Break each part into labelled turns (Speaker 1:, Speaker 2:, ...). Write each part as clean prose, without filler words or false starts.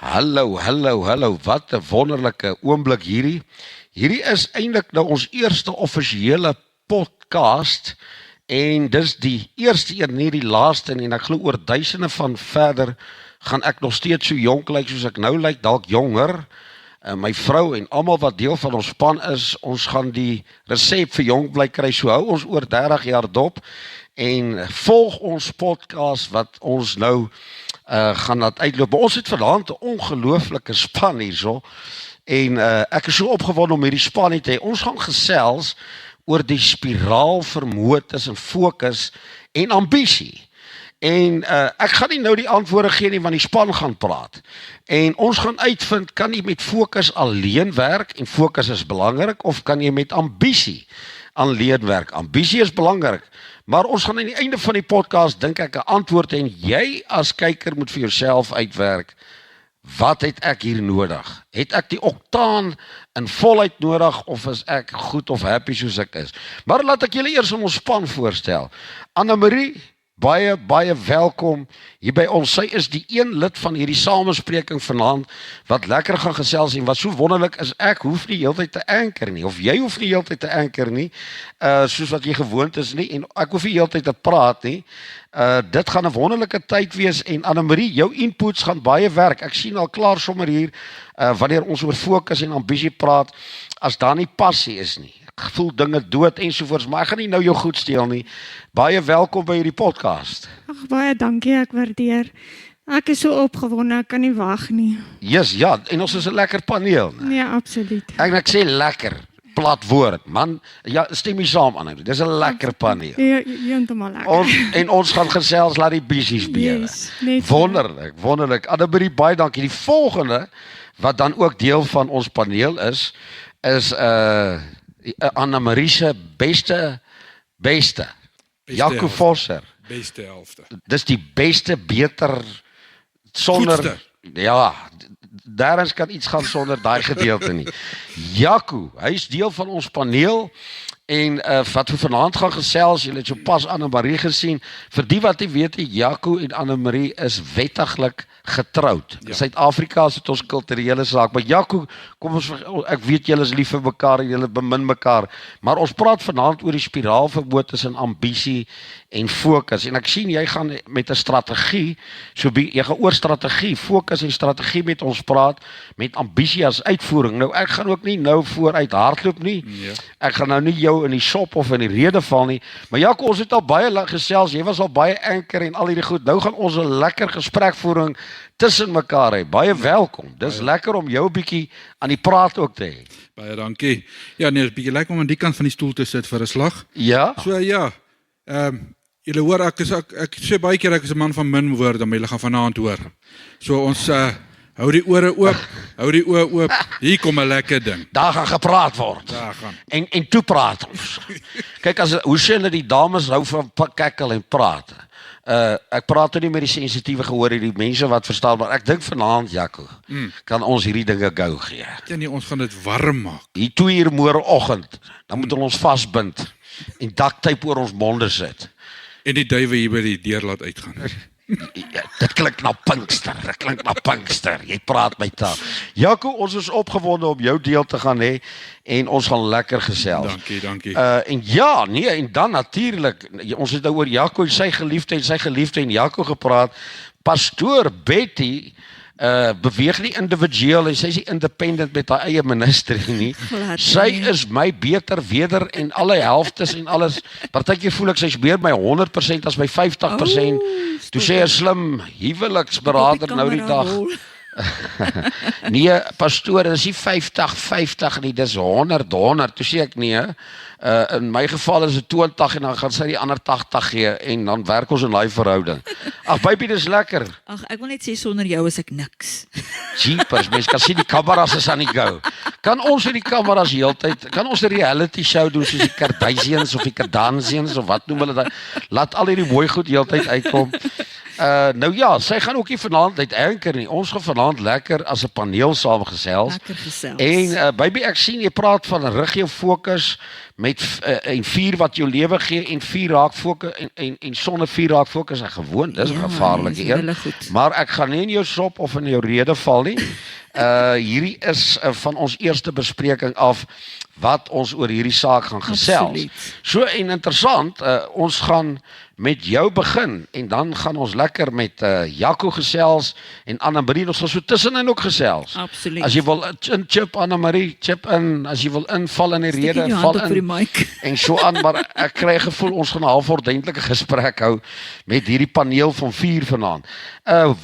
Speaker 1: Hallo, wat 'n wonderlike oomblik hierdie. Hierdie is eintlik nou ons eerste offisiële podcast en dis die eerste een, nie die laaste nie, en ek glo oor duisende van verder gaan ek nog steeds so jonk lyk soos ek nou lyk, dalk jonger. My vrou en almal wat deel van ons span is, ons gaan die resep vir jonk bly kry, so hou ons oor 30 jaar dop en volg ons podcast wat ons nou gaan laat uitloop. Maar ons het vanaand 'n ongelooflike span hierso en ek is so opgewonde om hierdie span te hê. Ons gaan gesels oor die spiraal vermoë tussen fokus en ambisie. En ek gaan nie nou die antwoorde gee nie, want die span gaan praat. En ons gaan uitvind, kan jy met fokus alleen werk en fokus is belangrik, of kan jy met ambisie alleen werk? Ambisie is belangrik, maar ons gaan aan die einde van die podcast dink ek 'n antwoord en jy as kyker moet vir jouself uitwerk. Wat het ek hier nodig? Het ek die oktaan in volheid nodig of is ek goed of happy soos ek is? Maar laat ek julle eers ons span voorstel. Anne-Marie, baie welkom hier by ons. Sy is die een lid van hierdie samespreking vanaand wat lekker gaan gesels en wat so wonderlik is, ek hoef nie heeltyd te anker nie, of jy hoef nie heeltyd te anker nie, soos wat jy gewoond is nie, en ek hoef nie heeltyd te praat nie. Dit gaan 'n wonderlike tyd wees en Anne-Marie, jou inputs gaan baie werk. Ek sien al klaar sommer hier, wanneer ons oor fokus en ambisie praat, as daar nie passie is nie. Ek voel dinge dood ensovoorts, maar ek gaan nie nou jou goed steel nie. Baie welkom by hierdie podcast.
Speaker 2: Ag, baie dankie, ek waardeer. Ek is so opgewonde, ek kan nie wag nie.
Speaker 1: Yes, ja, en ons is 'n lekker paneel.
Speaker 2: Nee, absoluut.
Speaker 1: Ek sê lekker, plat woord, man. Ja, stem jy saam aan? Dis 'n lekker paneel.
Speaker 2: Ja, heeltemal lekker.
Speaker 1: Ons gaan gesels, laat die busies beheer.
Speaker 2: Yes, net
Speaker 1: Wonderlik. Anne-Marie, baie dankie. Die volgende wat dan ook deel van ons paneel is Anne-Marie se beste Jaco Vosser.
Speaker 3: Beste helfte.
Speaker 1: Dis die beste, beter sonder
Speaker 3: Goedste.
Speaker 1: Ja, daarens kan iets gaan sonder daai gedeelte nie. Jaco, hy is deel van ons paneel en wat we vanaand gaan gesels, julle het so pas Anne-Marie gesien. Vir die wat nie weet, Jaco en Anne-Marie is wettiglik getroud. In Suid-Afrika is dit ons kulturele saak, maar Jaco, kom ons, ek weet julle is lief vir mekaar en julle bemin mekaar, maar ons praat vanaand oor die spiraal vermoë tussen ambisie en fokus. En ek sien jy gaan met 'n strategie, jy gaan oor strategie, fokus en strategie met ons praat, met ambisie as uitvoering. Nou ek gaan ook nie nou vooruit hardloop nie. Ek gaan nou nie jou in die shop of in die rede val nie. Maar Jaco, ons het al baie lank gesels, jy was al baie anker en al hierdie goed. Nou gaan ons 'n lekker gesprekvoering tussen mekaar hê. Baie welkom. Dis lekker om jou 'n bietjie aan die praat ook te hê.
Speaker 3: Baie dankie. Ja, nee, 'n bietjie lekker om aan die kant van die stoel te sit vir 'n slag.
Speaker 1: Ja.
Speaker 3: So ja, julle hoor ek sê baie keer ek is 'n man van min woorde, maar julle gaan vanaand hoor. So ons hou die ore oop, hou die oë oop. Hier kom 'n lekker ding.
Speaker 1: Daar gaan gepraat word.
Speaker 3: Daar gaan.
Speaker 1: En toe praat ons. Kyk, hoe sê hulle die dames hou van kekkel en praat. Ek praat nie met die sensitiewe gehoor hier, die mense wat verstaan, maar ek dink vanaand, Jaco, kan ons hierdie dinge gou gee.
Speaker 3: Ja nee, ons gaan dit warm maak.
Speaker 1: Hier 2 uur môreoggend, dan moet ons vasbind en daktyp oor ons monde sit.
Speaker 3: En die duwe hier by die deur laat uitgaan.
Speaker 1: Ja, dit klink na Pinkster, jy praat my taal. Jaco, ons is opgewonde om jou deel te gaan hê en ons gaan lekker gesels.
Speaker 3: Dankie.
Speaker 1: En ja, nee, en dan natuurlik, ons het nou oor Jaco en sy geliefde en Jaco gepraat. Pastoor Betty beweeg nie individueel en sy is nie independent met haar eie ministerie nie. Sy is my beter weder en alle helftes en alles. Partykeer voel ek sy is meer my 100% as my 50%. Toe sê 'n slim huweliksberader nou die dag. Nee, pastoor, dis nie 50-50 nie, dis 100. Toe sê ek nee. In my geval is dit 20 en dan gaan sy die ander 80 gee en dan werk ons in daai verhouding. Ag baby, dis lekker.
Speaker 4: Ag, ek wil net sê sonder jou is ek niks.
Speaker 1: Jeepers, mens kan sien die kameras is aan die go. Kan ons in die kameras heeltyd, kan ons 'n reality show doen soos die Kardashians of die Kardashians of wat noem hulle daai? Laat al hierdie mooi goed heeltyd uitkom. Nou ja, sy gaan ook nie vanaand uit anker nie. Ons gaan vanaand lekker as 'n paneel saamgesels.
Speaker 4: Lekker gesels.
Speaker 1: En baby, ek sien jy praat van rig jou fokus met en vuur wat jou lewe gee en vuur raak fokus en sonder vuur raak fokus is gewoon. Dis 'n
Speaker 4: Ja,
Speaker 1: gevaarlike
Speaker 4: dis
Speaker 1: een.
Speaker 4: hele goed.
Speaker 1: Maar ek gaan nie in jou sop of in jou rede val nie. Hierdie is van ons eerste bespreking af wat ons oor hierdie saak gaan gesels.
Speaker 4: Absoluut.
Speaker 1: So en interessant, ons gaan met jou begin en dan gaan ons lekker met Jaco gesels en Anna-Marie, ons gaan so tussenin ook gesels.
Speaker 4: Absoluut.
Speaker 1: As jy wil chip Anna-Marie, chip in, as jy wil inval in die
Speaker 4: Steek
Speaker 1: rede,
Speaker 4: jou
Speaker 1: val
Speaker 4: hand op vir die
Speaker 1: in
Speaker 4: mic.
Speaker 1: en so aan, maar ek kry gevoel ons gaan 'n half ordentlike gesprek hou met hierdie paneel van 4 vanaand.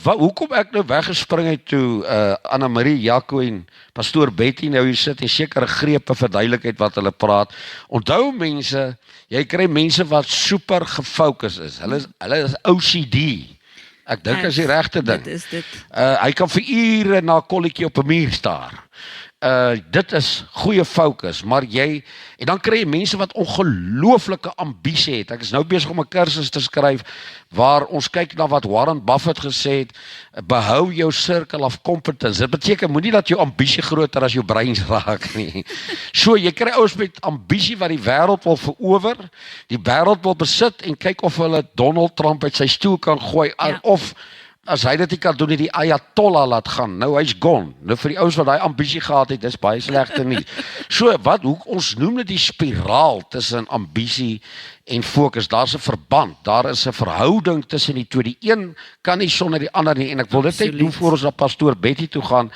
Speaker 1: Hoekom ek nou weggespring het toe Anna-Marie, Jaco en Pastoor Betty nou hier sit en sekere grepe verduidelikheid wat hulle praat. Onthou mense, jy kry mense wat super gefokus is. Hulle is OCD. Ek dink is die regte ding.
Speaker 4: Dit is dit.
Speaker 1: Hy kan vir ure na 'n kolletjie op 'n muur staar. Dit is goeie fokus, maar en dan kry jy mense wat ongelooflike ambisie het. Ek is nou besig om 'n kursus te skryf waar ons kyk na wat Warren Buffett gesê het, behou jou circle of competence. Dit beteken moenie dat jou ambisie groter as jou brein raak nie. So jy kry ouens met ambisie wat die wêreld wil verower, die wêreld wil besit en kyk of hulle Donald Trump uit sy stoel kan gooi of as hy dit nie kan doen, die Ayatollah laat gaan. Nou hy's gone. Nou vir die ouens wat daai ambisie gehad het, dis baie slegte nie. So hoe ons noem dit die spiraal tussen ambisie en fokus. Daar's 'n verband. Daar is 'n verhouding tussen die twee. Die een kan nie sonder die ander nie en ek wil dit net doen voor ons na Pastoor Betty toe gaan.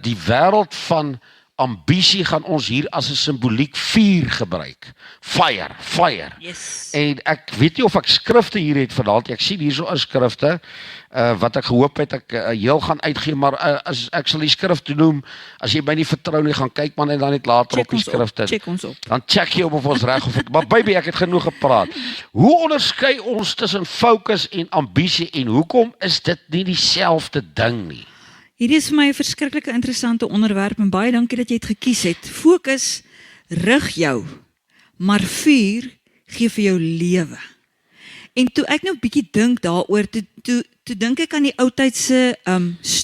Speaker 1: Die wêreld van ambisie gaan ons hier as 'n simboliek vuur gebruik. Fire.
Speaker 4: Yes.
Speaker 1: En ek weet nie of ek skrifte hier het vanaand. Ek sien hierso 'n skrifte wat ek gehoop het ek heel gaan uitgee, maar as ek sal die skrifte noem, as jy my nie vertrou nie, gaan kyk maar net dan net later op die skrifte.
Speaker 4: Check ons op.
Speaker 1: Dan check jy of ons reg of ek. Maar baby, ek het genoeg gepraat. Hoe onderskei ons tussen fokus en ambisie en hoekom is dit nie dieselfde ding nie?
Speaker 4: Hierdie is vir my 'n verskriklike interessante onderwerp en baie dankie dat jy dit gekies het. Fokus rig jou, maar vuur gee vir jou lewe. En toe ek nou bietjie dink daaroor, toe dink ek aan die oudtydse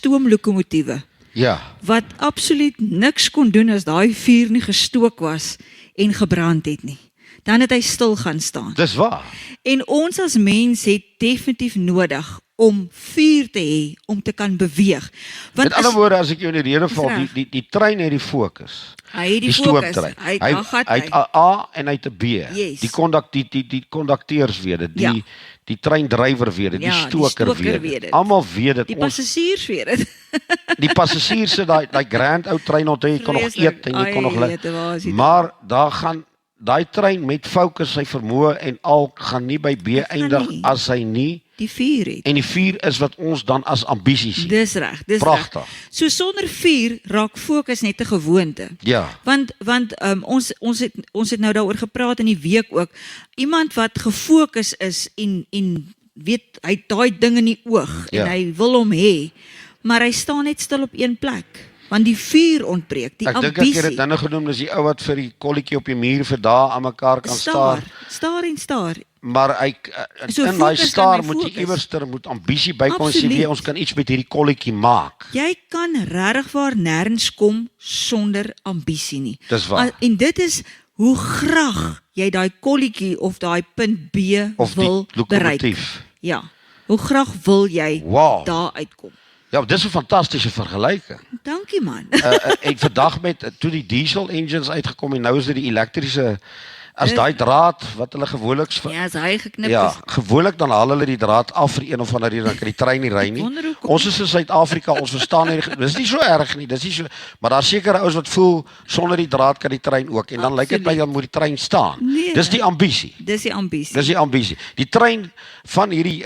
Speaker 4: stoomlokomotiewe
Speaker 1: Ja.
Speaker 4: wat absoluut niks kon doen as daai vuur nie gestook was en gebrand het nie. Dan het hy stil gaan staan.
Speaker 1: Dis waar.
Speaker 4: En ons as mens het definitief nodig om vuur te hê om te kan beweeg. Want
Speaker 1: Met ander woorde, as ek jou in die rede val, die trein het die fokus.
Speaker 4: hy het die fokus,
Speaker 1: stoomtrein.
Speaker 4: hy
Speaker 1: Hy het 'n A en hy het 'n B.
Speaker 4: Yes.
Speaker 1: Die kondakteurs weet dit,
Speaker 4: Ja.
Speaker 1: die treindrywer weet dit, die
Speaker 4: Ja, die
Speaker 1: stoker
Speaker 4: stoker
Speaker 1: weet
Speaker 4: weet
Speaker 1: dit.
Speaker 4: dit.
Speaker 1: Almal weet dit.
Speaker 4: die
Speaker 1: Ons
Speaker 4: passasiers weet dit.
Speaker 1: die passasiers se daai grand ou trein onthou jy kon nog eet en jy kon nog maar daar gaan daai trein met fokus sy vermoë en al gaan nie by B eindig
Speaker 4: nie.
Speaker 1: as hy nie
Speaker 4: Die vuur het.
Speaker 1: en die vuur is wat ons dan as ambisie sien.
Speaker 4: Dis reg, dis
Speaker 1: Pragtig.
Speaker 4: reg. So sonder vuur raak fokus net 'n gewoonte.
Speaker 1: Ja.
Speaker 4: Want ons het nou daaroor gepraat in die week ook. Iemand wat gefokus is en weet hy het daai ding in die oog
Speaker 1: Ja.
Speaker 4: en hy wil hom hê, maar hy staan net stil op een plek. Want die vuur ontbreek, die
Speaker 1: Ek dink ek
Speaker 4: ambisie.
Speaker 1: het dit nou genoem, dis die ou wat vir die kolletjie op die muur vir dae aan mekaar kan staar.
Speaker 4: Staar.
Speaker 1: Maar hy
Speaker 4: So
Speaker 1: in daai
Speaker 4: fokus
Speaker 1: staar
Speaker 4: dan by
Speaker 1: moet jy
Speaker 4: fokus.
Speaker 1: iewerster moet ambisie bykom en sê
Speaker 4: Absoluut.
Speaker 1: nee, ons kan iets met hierdie kolletjie maak.
Speaker 4: Jy kan regtig waar nêrens kom sonder ambisie nie.
Speaker 1: Dis waar.
Speaker 4: En dit is hoe graag jy daai kolletjie of daai punt B
Speaker 1: Of die
Speaker 4: wil bereik.
Speaker 1: lokomotief.
Speaker 4: Ja. Hoe graag wil jy
Speaker 1: Wow.
Speaker 4: daar uitkom?
Speaker 1: Ja, dis 'n fantastiese vergelyking.
Speaker 4: Dankie man.
Speaker 1: En vandag met toe die diesel engines uitgekom en nou is dit die elektriese as daai draad wat hulle gewoonlik
Speaker 4: Ja, as hy geknip
Speaker 1: ja,
Speaker 4: is.
Speaker 1: gewoonlik dan haal hulle die draad af vir een of ander rede dan kan die trein nie ry nie.
Speaker 4: wonder hoekom.
Speaker 1: Ons is in Suid-Afrika, ons verstaan nie, dis nie so erg nie. Dis nie so, maar daar sekere ouens wat voel sonder die draad kan die trein ook en dan lyk dit my dan moet die trein staan.
Speaker 4: Nee.
Speaker 1: Dis die ambisie.
Speaker 4: Dis die ambisie.
Speaker 1: Dis die ambisie. Die trein van hierdie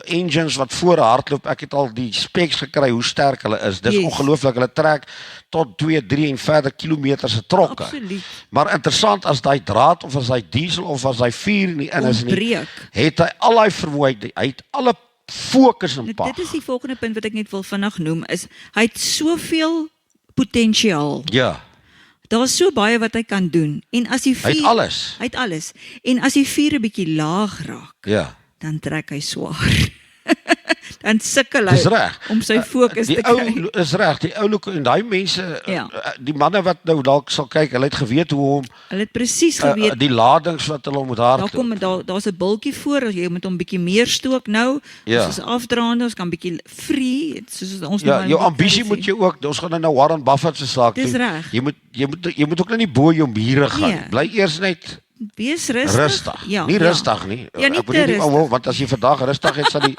Speaker 1: engines wat voor hardloop, ek het al die specs gekry hoe sterk hulle is. Dis
Speaker 4: Yes.
Speaker 1: ongelooflik. Hulle trek tot 2, 3 en verder kilometers se trokke.
Speaker 4: Absoluut.
Speaker 1: Maar interessant as daai draad of as daai diesel of as daai vuur nie in is nie,
Speaker 4: Ontbreek.
Speaker 1: het hy al daai vermoë, hy het alle fokus in pak.
Speaker 4: Dit is die volgende punt wat ek net wil vinnig noem is hy het soveel potensiaal.
Speaker 1: Ja,
Speaker 4: Daar's so baie wat hy kan doen. En as die vuur
Speaker 1: hy het alles.
Speaker 4: Hy het alles. En as die vuur 'n bietjie laag raak,
Speaker 1: Ja.
Speaker 4: dan trek hy swaar. dan sukkel
Speaker 1: Dis
Speaker 4: hy
Speaker 1: reg.
Speaker 4: om sy fokus
Speaker 1: Die
Speaker 4: te kry.
Speaker 1: ou is reg, die ou en daai mense,
Speaker 4: Ja.
Speaker 1: die manne wat nou dalk sal kyk, hulle het geweet hoe om
Speaker 4: Hulle het presies geweet,
Speaker 1: die ladings wat hulle moet
Speaker 4: daar
Speaker 1: hardloop.
Speaker 4: daar's 'n bultjie voor, as jy moet hom bietjie meer stook nou,
Speaker 1: Ja.
Speaker 4: soos afdraande, ons kan bietjie free, soos ons
Speaker 1: Ja,
Speaker 4: nou
Speaker 1: jou
Speaker 4: maar
Speaker 1: ambisie moet jy ook, ons gaan nou Warren Buffett se saak
Speaker 4: Dis
Speaker 1: doen.
Speaker 4: reg.
Speaker 1: Jy moet ook nou nie bo jou mure gaan.
Speaker 4: Nee.
Speaker 1: Bly eers net
Speaker 4: wees rustig.
Speaker 1: rustig.
Speaker 4: Ja,
Speaker 1: Nie
Speaker 4: ja.
Speaker 1: rustig nie.
Speaker 4: Ja, nie
Speaker 1: Ek moet
Speaker 4: te
Speaker 1: nie
Speaker 4: rustig.
Speaker 1: want as jy vandag rustig het sal die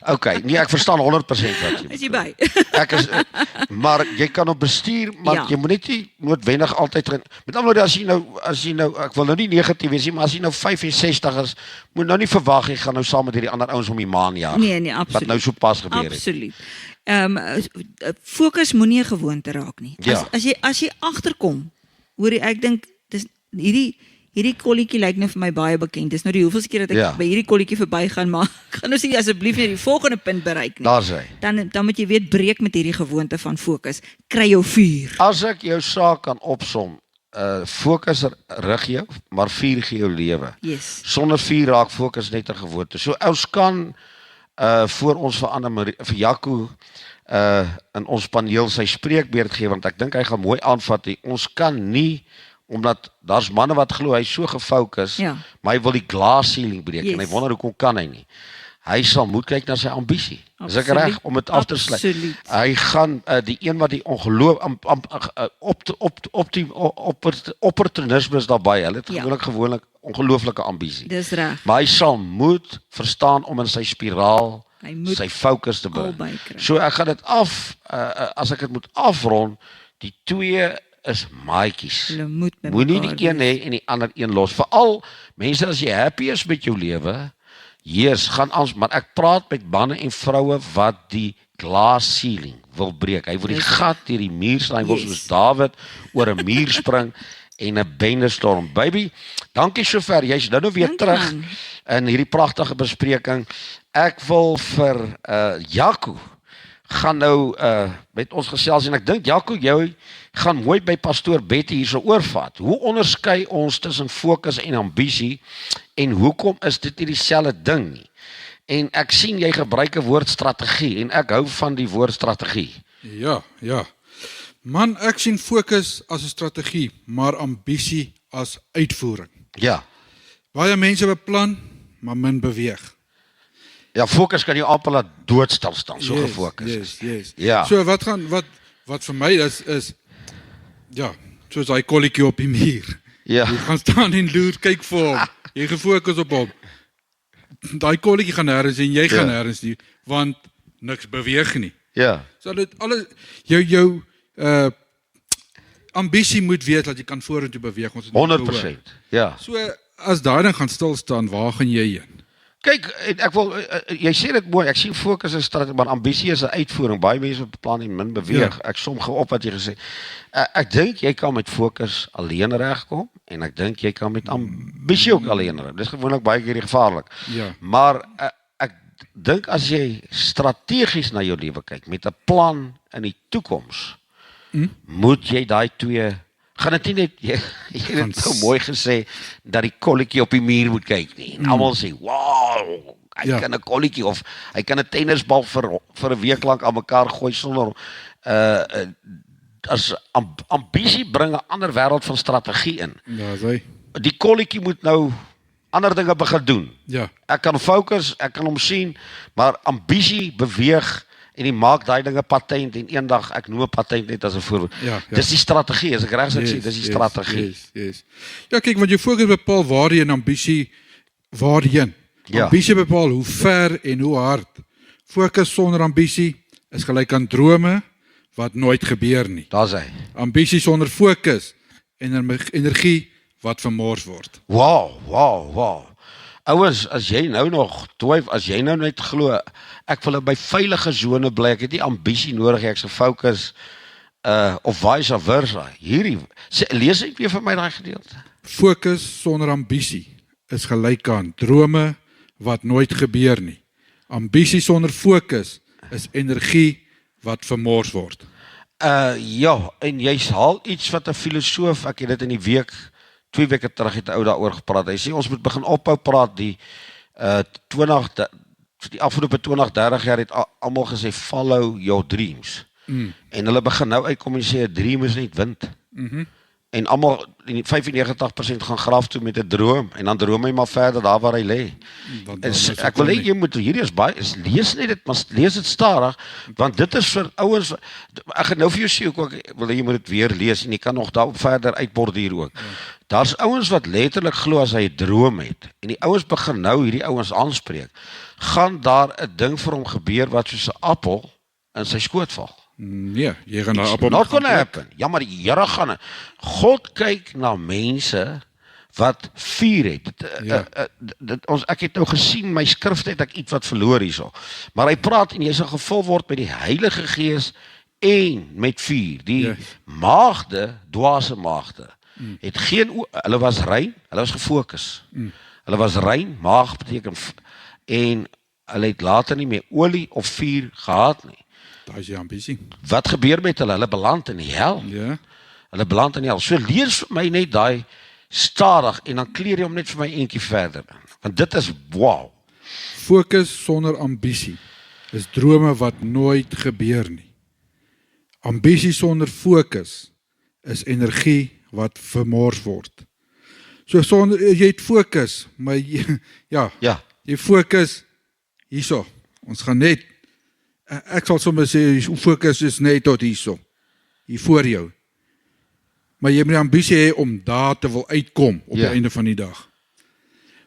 Speaker 1: Okay, nee, ek verstaan 100% wat jy.
Speaker 4: Is jy by?
Speaker 1: Ek is maar jy kan op bestuur, maar
Speaker 4: Ja.
Speaker 1: jy moet net nie noodwendig altyd met ander woorde as jy nou ek wil nou nie negatief wees nie, maar as jy nou 65 is, moet nou nie verwag jy gaan nou saam met hierdie ander ouens om die maan jag.
Speaker 4: Nee,
Speaker 1: Wat
Speaker 4: absoluut.
Speaker 1: nou so pas gebeur het.
Speaker 4: Absoluut. Fokus moenie 'n gewoonte raak nie.
Speaker 1: Ja.
Speaker 4: As jy agterkom, hoor jy, ek dink dis hierdie kolletjie lyk nou vir my baie bekend. Dis nou die hoeveelste keer dat ek
Speaker 1: Ja.
Speaker 4: by hierdie kolletjie verbygaan, maar ek gaan nou sê asseblief nie die volgende punt bereik nie.
Speaker 1: Daar's hy.
Speaker 4: Dan moet jy weet, breek met hierdie gewoonte van fokus. Kry jou vuur.
Speaker 1: As ek jou saak kan opsom, fokus rig jou, maar vuur gee jou lewe.
Speaker 4: Yes.
Speaker 1: Sonder vuur raak fokus net 'n gewoonte. So ons kan voor ons vir vir Jaco in ons paneel sy spreekbeurt gee, want ek dink hy gaan mooi aanvat. Ons kan nie, omdat daar's manne wat glo hy is so gefokus,
Speaker 4: Ja.
Speaker 1: maar hy wil die glass ceiling breek en hy
Speaker 4: Yes.
Speaker 1: wonder hoekom kan hy nie. Hy sal moet kyk na sy ambisie. Is ek
Speaker 4: Absoluut.
Speaker 1: reg om dit af te sluit?
Speaker 4: Absoluut.
Speaker 1: Hy gaan die een wat die ongeloof opportunisme is daarbey. Hulle het
Speaker 4: Ja.
Speaker 1: gewoonlik ongelooflike ambisie.
Speaker 4: Dis reg.
Speaker 1: Maar hy sal moet verstaan om in sy spiraal
Speaker 4: Hy moet
Speaker 1: sy fokus te bring.
Speaker 4: albei kry.
Speaker 1: So ek gaan dit as ek dit moet afrond, die twee is maatjies.
Speaker 4: Hulle moet met
Speaker 1: Moenie
Speaker 4: mekaar
Speaker 1: die een hê en die ander een los. Veral mense as jy happy is met jou lewe, gaan aan, maar ek praat met manne en vroue wat die glass ceiling wil breek. Hy wil die gat deur die muur slaan, hy wil soos Dawid oor 'n muur spring en 'n bende storm. Baby, dankie sover. Jy's nou weer
Speaker 4: Dankie,
Speaker 1: terug
Speaker 4: man.
Speaker 1: in hierdie pragtige bespreking. Ek wil vir Jaco gaan nou met ons gesels en ek dink Jaco, jy gaan mooi by pastoor Betty hierso oorvat. Hoe onderskei ons tussen fokus en ambisie en hoekom is dit nie dieselfde ding nie? En ek sien jy gebruik 'n woord strategie en ek hou van die woord strategie.
Speaker 3: Ja. Man, ek sien fokus as 'n strategie, maar ambisie as uitvoering.
Speaker 1: Ja.
Speaker 3: Baie mense beplan, maar min beweeg.
Speaker 1: Ja, fokus kan jou amper laat doodstil staan, so gefokus is.
Speaker 3: Yes.
Speaker 1: Ja.
Speaker 3: So wat vir my is ja, soos daai kolletjie op die muur.
Speaker 1: Ja.
Speaker 3: Jy gaan staan en loer, kyk vir hom. Jy gefokus op hom. Daai kolletjie gaan nêrens en jy gaan nêrens nie, want niks beweeg nie.
Speaker 1: Ja.
Speaker 3: So dit alles jou ambisie moet weet dat jy kan vorentoe beweeg. Ons het dit
Speaker 1: 100%. Ja.
Speaker 3: So as daai ding gaan stil staan, waar gaan jy heen?
Speaker 1: Kyk, ek wil jy sê dit mooi. Ek sien fokus is strategie, maar ambisie is 'n uitvoering. Baie mense beplan en min beweeg.
Speaker 3: Ja.
Speaker 1: Ek som op wat jy gesê. Ek dink jy kan met fokus alleen regkom en ek dink jy kan met ambisie ook alleen reg. Dis gewoonlik baie keer gevaarlik.
Speaker 3: Ja.
Speaker 1: Maar ek dink as jy strategies na jou lewe kyk met 'n plan in die toekoms, moet jy daai twee gaan dit nie net jy het dit so mooi gesê dat die kolletjie op die muur moet kyk nie. En almal sê, "Wow, hy kan 'n kolletjie of hy kan 'n tennisbal vir 'n week lank aan mekaar gooi sonder as ambisie bring 'n ander wêreld van strategie in.
Speaker 3: Ja, sê.
Speaker 1: Die kolletjie moet nou ander dinge begin doen.
Speaker 3: Ja.
Speaker 1: Ek kan fokus, ek kan hom sien, maar ambisie beweeg en die maak daai dinge patent en eendag ek noem 'n patent net as 'n voorbeeld.
Speaker 3: Ja.
Speaker 1: Dis die strategie, as ek reg sê, dis die strategie.
Speaker 3: Yes. Ja, kyk, want jou fokus bepaal waarheen, ambisie waarheen.
Speaker 1: Ja.
Speaker 3: Ambisie bepaal hoe ver en hoe hard. Fokus sonder ambisie is gelyk aan drome wat nooit gebeur nie.
Speaker 1: Daar's hy.
Speaker 3: Ambisie sonder fokus en energie wat vermors word.
Speaker 1: Wow. Ouers, as jy nou nog twyfel, as jy nou net glo ek wil in my veilige sone bly, ek het nie ambisie nodig, ek se fokus of vice versa. Lees net weer vir my daai gedeelte.
Speaker 3: Fokus sonder ambisie is gelyk aan drome wat nooit gebeur nie. Ambisie sonder fokus is energie wat vermors word.
Speaker 1: Ja, en jy haal iets wat 'n filosoof, ek het dit in die week 2 weke terug het 'n ou daaroor gepraat. Hy sê ons moet begin ophou praat die die afgelope 20, 30 jaar het almal gesê follow your dreams. En hulle begin nou uitkom en sê 'n dream is net wind. En almal 95% gaan graf toe met 'n droom en dan droom hy maar verder daar waar hy lê. Ek wil hê jy moet hierdie is baie lees net dit, maar lees dit stadig want dit is vir ouens. Ek gaan nou vir jou sê ook wil jy moet dit weer lees en jy kan nog daarop verder uitborduur ook. Daar's ouens wat letterlik glo as hy 'n droom het en die ouens begin nou hierdie ouens aanspreek. Gaan daar 'n ding vir hom gebeur wat soos 'n appel in sy skoot val.
Speaker 3: Nee, jy gaan daar op
Speaker 1: Not gonna happen. Ja, maar die Here gaan. God kyk na mense wat vuur het. Ek het nou gesien my skrifte het ek iets wat verloor hierso. Maar hy praat en jy sal gevul word met die Heilige Gees en met vuur. Die maagde, dwaase maagde, het geen hulle was rein, hulle was gefokus. Hulle was rein, maag beteken en hulle het later nie meer olie of vuur gehad nie.
Speaker 3: Daar is die ambisie.
Speaker 1: Wat gebeur met hulle? Hulle beland in die hel.
Speaker 3: Ja.
Speaker 1: Hulle beland in die hel. So lees vir my net daai stadig en dan kleer jy hom net vir my eentjie verder in. Want dit is wow.
Speaker 3: Fokus sonder ambisie is drome wat nooit gebeur nie. Ambisie sonder fokus is energie wat vermors word. So sonder jy het fokus, maar ja. Jy fokus hierso. Ons gaan net ek sal sommer sê fokus is net tot hierso. Hier voor jou. Maar jy moet die ambisie hê om daar te wil uitkom op die einde van die dag.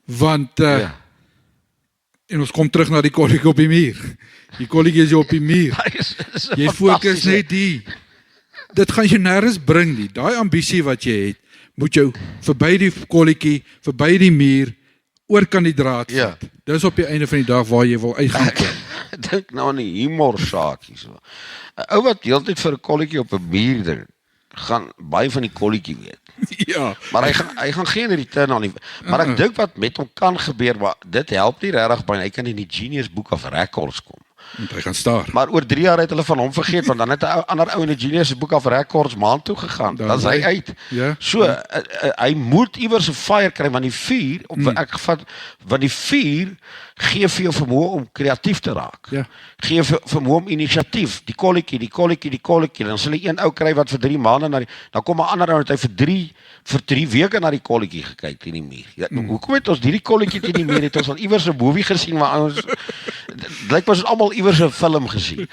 Speaker 3: Want en ons kom terug na die kolletjie op die muur. Die kolletjie is op die muur. Jy fokus net die. Dit gaan jou nêrens bring nie. Daai ambisie wat jy het, moet jou verby die kolletjie, verby die muur, oor kan die draad vat. Dis op die einde van die dag waar jy wil uitgaan kom.
Speaker 1: Ek dink nou aan die humor saakie so. 'n Ou wat heeltyd vir 'n kolletjie op 'n muur ding, gaan baie van die kolletjie weet.
Speaker 3: Ja.
Speaker 1: Maar hy gaan geen return aan nie. Maar ek dink wat met hom kan gebeur, maar dit help nie regtig baie. Hy kan in die Genius Book of Records kom.
Speaker 3: Want hy gaan staar.
Speaker 1: Maar oor 3 jaar het hulle van hom vergeet want dan het 'n ander ou in die Genius Book of Records maan toe gegaan. Dan is hy uit.
Speaker 3: Ja.
Speaker 1: So hy moet iewers 'n fire kry want die vuur want die vuur gee vir jou vermoë om kreatief te raak.
Speaker 3: Ja.
Speaker 1: Gee vermoë om inisiatief. Die kolletjie, dan sal jy een ou kry wat vir 3 maande dan kom 'n ander ou wat hy vir 3 weke na die kolletjie gekyk teen die muur. Ja, hoekom het ons hierdie kolletjie teen die muur het ons al iewers 'n movie gesien waar ons lyk ons almal iewers 'n film gesien.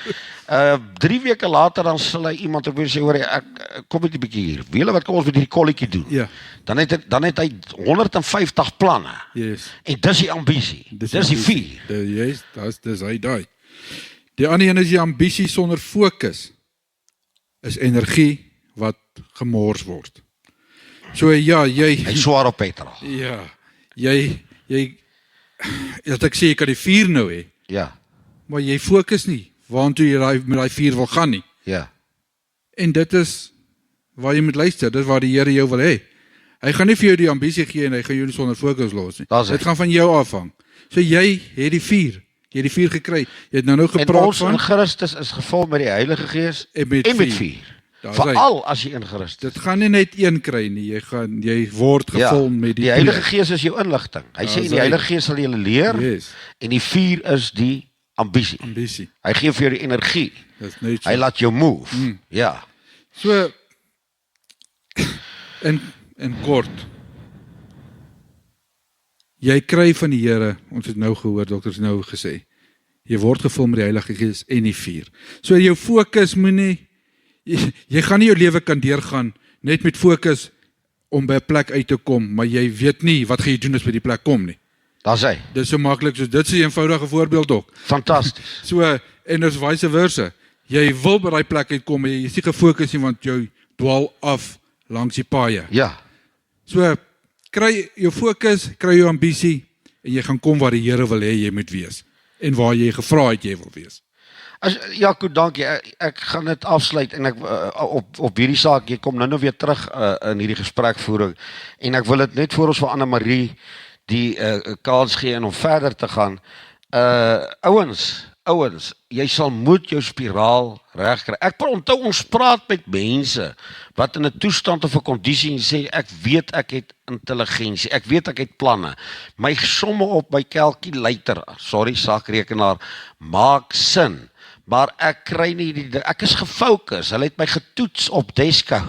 Speaker 1: 3 weke later dan sal hy iemand op sê hoor ek kom net 'n bietjie hier. Wiele wat kom ons met hierdie kolletjie doen?
Speaker 3: Ja.
Speaker 1: Dan het hy 150 planne.
Speaker 3: Yes.
Speaker 1: En dis die ambisie. Dis die vuur.
Speaker 3: Yes, dis hy daai. Die ander een is die ambisie sonder fokus. Is energie wat gemors word. So ja,
Speaker 1: Hy swaar op petrol.
Speaker 3: Ja. Jy as ek sê jy kan die vuur nou hê.
Speaker 1: Ja.
Speaker 3: Maar jy fokus nie waartoe jy met daai vuur wil gaan nie.
Speaker 1: Ja.
Speaker 3: En dit is waar jy moet luister, dit is waar die Here jou wil hê. Hy gaan nie vir jou die ambisie gee en hy gaan jou nie sonder fokus los nie. Dit gaan van jou afhang. So jy het die vuur. Jy het die vuur gekry. Jy het nou gepraat
Speaker 1: en ons
Speaker 3: van
Speaker 1: in Christus is gevul met die Heilige Gees en met vuur. Veral as jy in Christus.
Speaker 3: Dit gaan nie net een kry nie. Jy word gevul met
Speaker 1: die Heilige Gees is jou inligting. Hy sê die Heilige Gees sal julle leer en die vuur is die ambisie. Hy gee vir jou die energie. Hy laat jou move. Ja.
Speaker 3: So in kort. Jy kry van die Here, ons het nou gehoor, dokters nou gesê, jy word gevul met die Heilige Gees en die vuur. So jou fokus moenie jy gaan nie jou lewe kan deurgaan net met fokus om by 'n plek uit te kom, maar jy weet nie wat gaan jy doen as by die plek kom nie.
Speaker 1: Daar's hy.
Speaker 3: Dis so maklik so dit is 'n eenvoudige voorbeeld ook.
Speaker 1: Fantasties.
Speaker 3: So en dis vice versa. Jy wil by daai plek uitkom, maar jy is nie gefokus nie want jy dwaal af langs die paaie.
Speaker 1: Ja.
Speaker 3: So kry jou fokus, kry jou ambisie en jy gaan kom waar die Here wil hê jy moet wees en waar jy gevra het jy wil wees.
Speaker 1: Jaco, dankie. Ek gaan dit afsluit en ek op hierdie saak, jy kom nou weer terug in hierdie gesprekvoering en ek wil dit net voor ons vir Anne Marie die kans gee en om verder te gaan. Ouens, ouens, jy sal moet jou spiraal regkry. Ek onthou ons praat met mense wat in 'n toestand of 'n kondisie sê ek weet ek het intelligensie, ek weet ek het planne. My somme op my calculator, sorry sakrekenaar, maak sin. Maar ek kry nie ek is gefokus. Hulle het my getoets op Desco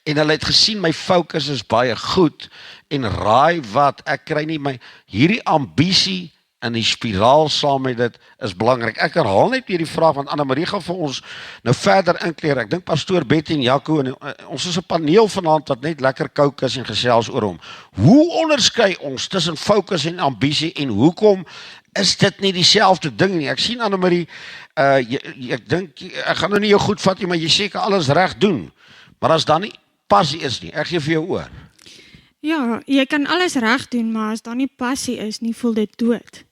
Speaker 1: en hulle het gesien my fokus is baie goed en raai wat, ek kry nie hierdie ambisie in die spiraal saam met dit is belangrik. Ek herhaal net weer die vraag want Anna-Marie gaan vir ons nou verder inkleer. Ek dink pastoor Betty en Jaco en ons is 'n paneel vanaand wat net lekker koukus en gesels oor hom. Hoe onderskei ons tussen fokus en ambisie en hoekom is dit nie dieselfde ding nie? Ek sien Anna-Marie, ek dink ek gaan nou nie jou goed vat nie, maar jy seker alles reg doen. Maar as dan nie passie is nie, ek gee vir jou oor.
Speaker 2: Ja, jy kan alles reg doen, maar as daar nie passie is nie, voel dit dood.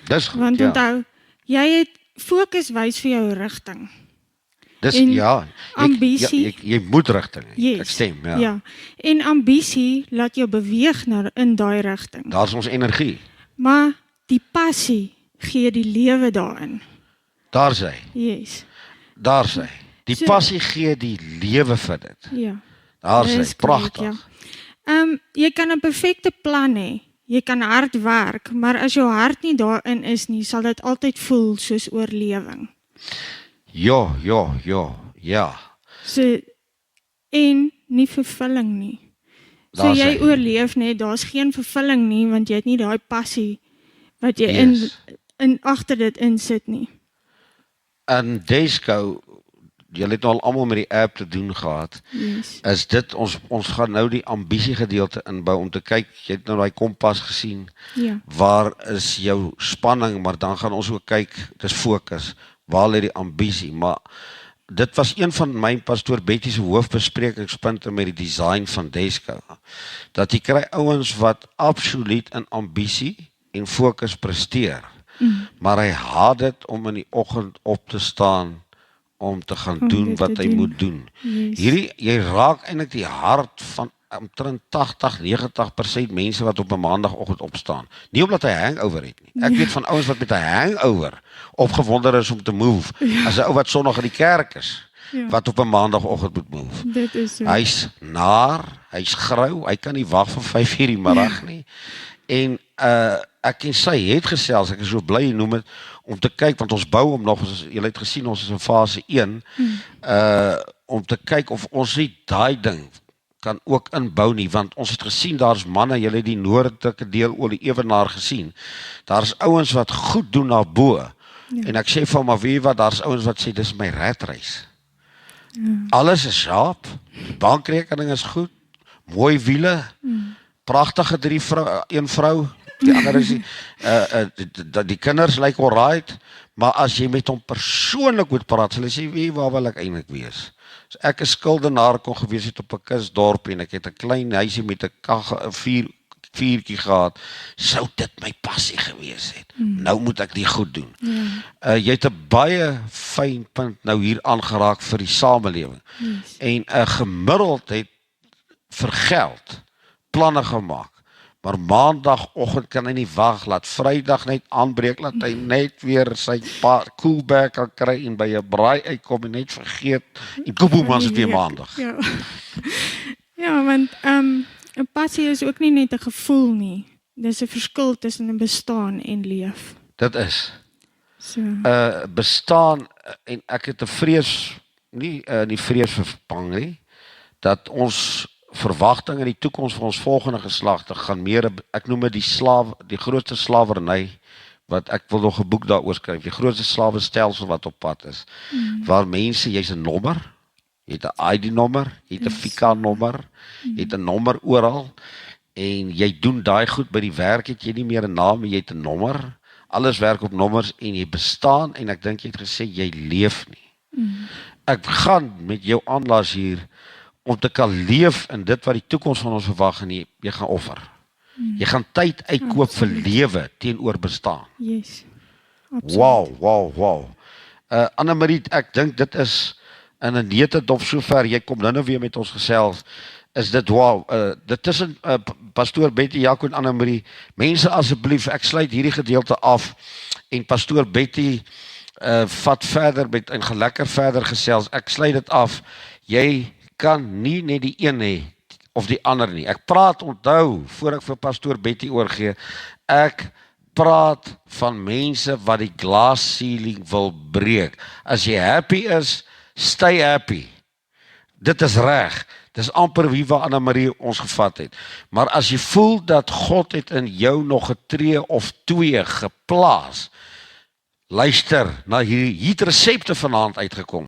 Speaker 1: Dis goed,
Speaker 2: Want
Speaker 1: ja.
Speaker 2: onthou, jy het fokus wys vir jou rigting.
Speaker 1: Dis
Speaker 2: en
Speaker 1: ja,
Speaker 2: ambisie-
Speaker 1: jy moet rigting hê.
Speaker 2: Yes.
Speaker 1: Ek stem, ja.
Speaker 2: Ja. En ambisie laat jou beweeg in daai rigting.
Speaker 1: Daar's ons energie.
Speaker 2: Maar die passie gee die lewe daarin.
Speaker 1: Daar's hy.
Speaker 2: Yes.
Speaker 1: Daar's hy. Die
Speaker 2: So-
Speaker 1: passie gee die lewe vir dit.
Speaker 2: Ja.
Speaker 1: Daar's hy.
Speaker 2: Dis korrek,
Speaker 1: Pragtig.
Speaker 2: ja. Jy kan 'n perfekte plan hê. Jy kan hard werk, maar as jou hart nie daarin is nie, sal dit altyd voel soos oorlewing.
Speaker 1: Ja.
Speaker 2: So en nie vervulling nie. So
Speaker 1: Daar's
Speaker 2: jy
Speaker 1: hy.
Speaker 2: oorleef net, daar's geen vervulling nie want jy het nie daai passie wat jy
Speaker 1: Yes.
Speaker 2: in agter dit insit nie.
Speaker 1: In Desco, julle het nou al almal met die app te doen gehad.
Speaker 2: Yes.
Speaker 1: Is dit ons gaan nou die ambisie gedeelte inbou om te kyk, jy het nou daai kompas gesien.
Speaker 2: Ja.
Speaker 1: Waar is jou spanning, maar dan gaan ons ook kyk, dis fokus. Waar lê die ambisie? Maar dit was een van my pastoor Betty se hoofbesprekingspunte met die design van Desco. Dat jy kry ouens wat absoluut in ambisie en fokus presteer. Maar hy haat dit om in die oggend op te staan om te gaan
Speaker 2: Om
Speaker 1: doen
Speaker 2: dit
Speaker 1: wat
Speaker 2: te
Speaker 1: hy
Speaker 2: doen.
Speaker 1: moet doen.
Speaker 2: Yes.
Speaker 1: Jy raak eintlik die hart van omtrent 80-90% mense wat op 'n maandagooggend opstaan. Nie omdat hy hangover het nie. Ek weet van ouens wat met 'n hangover opgewonder is om te move. As 'n ou wat Sondag in die kerk is,
Speaker 2: Ja.
Speaker 1: wat op 'n maandagooggend moet move.
Speaker 2: Dit is so.
Speaker 1: Hy's naar, hy's grou, hy kan nie wag vir 5:00 die middag nie. En ek en sy het gesels, ek is so bly jy noem dit, om te kyk want ons bou hom nog, julle het gesien ons is in fase 1, om te kyk of ons nie daai ding kan ook inbou nie, want ons het gesien daar's manne, julle het die noordelike deel oor die Ewenaar gesien. Daar's ouens wat goed doen na bo. En ek sê vir hom, maar weet jy wat, daar's ouens wat sê dis my redreis. Alles is sharp, die bankrekening is goed, mooi wiele, pragtige een vrou, die ander is die kinders lyk alright, maar as jy met hom persoonlik moet praat, sal hy sê, wie, waar wil ek eintlik wees? So ek is skuldenaar kon gewees het op 'n kusdorp en ek het 'n klein huisie met 'n vuurtjie gehad, sou dit my passie gewees het. Nou moet ek dit goed doen. Jy het 'n baie fyn punt nou hier aangeraak vir die samelewing. En 'n gemiddeld het vir geld planne gemaak. Maar maandagoggend kan hy nie wag, laat Vrydag net aanbreek, laat hy net weer sy coolback kan kry en by 'n braai uitkom en net vergeet, en koeboem as dit weer maandag.
Speaker 2: Ja. Ja, want 'n passie is ook nie net 'n gevoel nie. Dis 'n verskil tussen 'n bestaan en leef.
Speaker 1: Dit is.
Speaker 2: So.
Speaker 1: Bestaan, en ek het 'n vrees, nie vrees vir bang nie, dat ons verwagting in die toekoms vir ons volgende geslagte gaan meer, ek noem dit die grootste slawerny, wat ek wil nog 'n boek daaroor skryf, die grootste slawestelsel wat op pad is, waar mense, jy's 'n nommer, jy het 'n ID-nommer, jy het 'n FICA-nommer, jy het 'n nommer oral, en jy doen daai goed by die werk, het jy nie meer 'n naam, jy het 'n nommer, alles werk op nommers, en jy bestaan, en ek dink jy het gesê, jy leef nie. Ek gaan met jou aanlas hier, om te kan leef in dit wat die toekoms van ons verwag, en jy gaan offer. Jy gaan tyd uitkoop vir lewe teenoor bestaan.
Speaker 2: Yes.
Speaker 1: Wow. Anna-Marie, ek dink dit is in 'n neutedop sover, jy kom nou weer met ons gesels, is dit wow. Dit tussen pastoor Betty, Jaco en Anna-Marie, mense asseblief, ek sluit hierdie gedeelte af, en pastoor Betty, vat verder met en gaan lekker verder gesels. Ek sluit dit af. Jy kan nie net die een hê of die ander nie. Ek praat, onthou, voor ek vir pastoor Betty oorgee, ek praat van mense wat die glass ceiling wil breek. As jy happy is, stay happy. Dit is reg. Dis amper wie waar Anna-Marie ons gevat het. Maar as jy voel dat God het in jou nog 'n tree of 2 geplaas, luister na hierdie resepte vanaand uitgekom.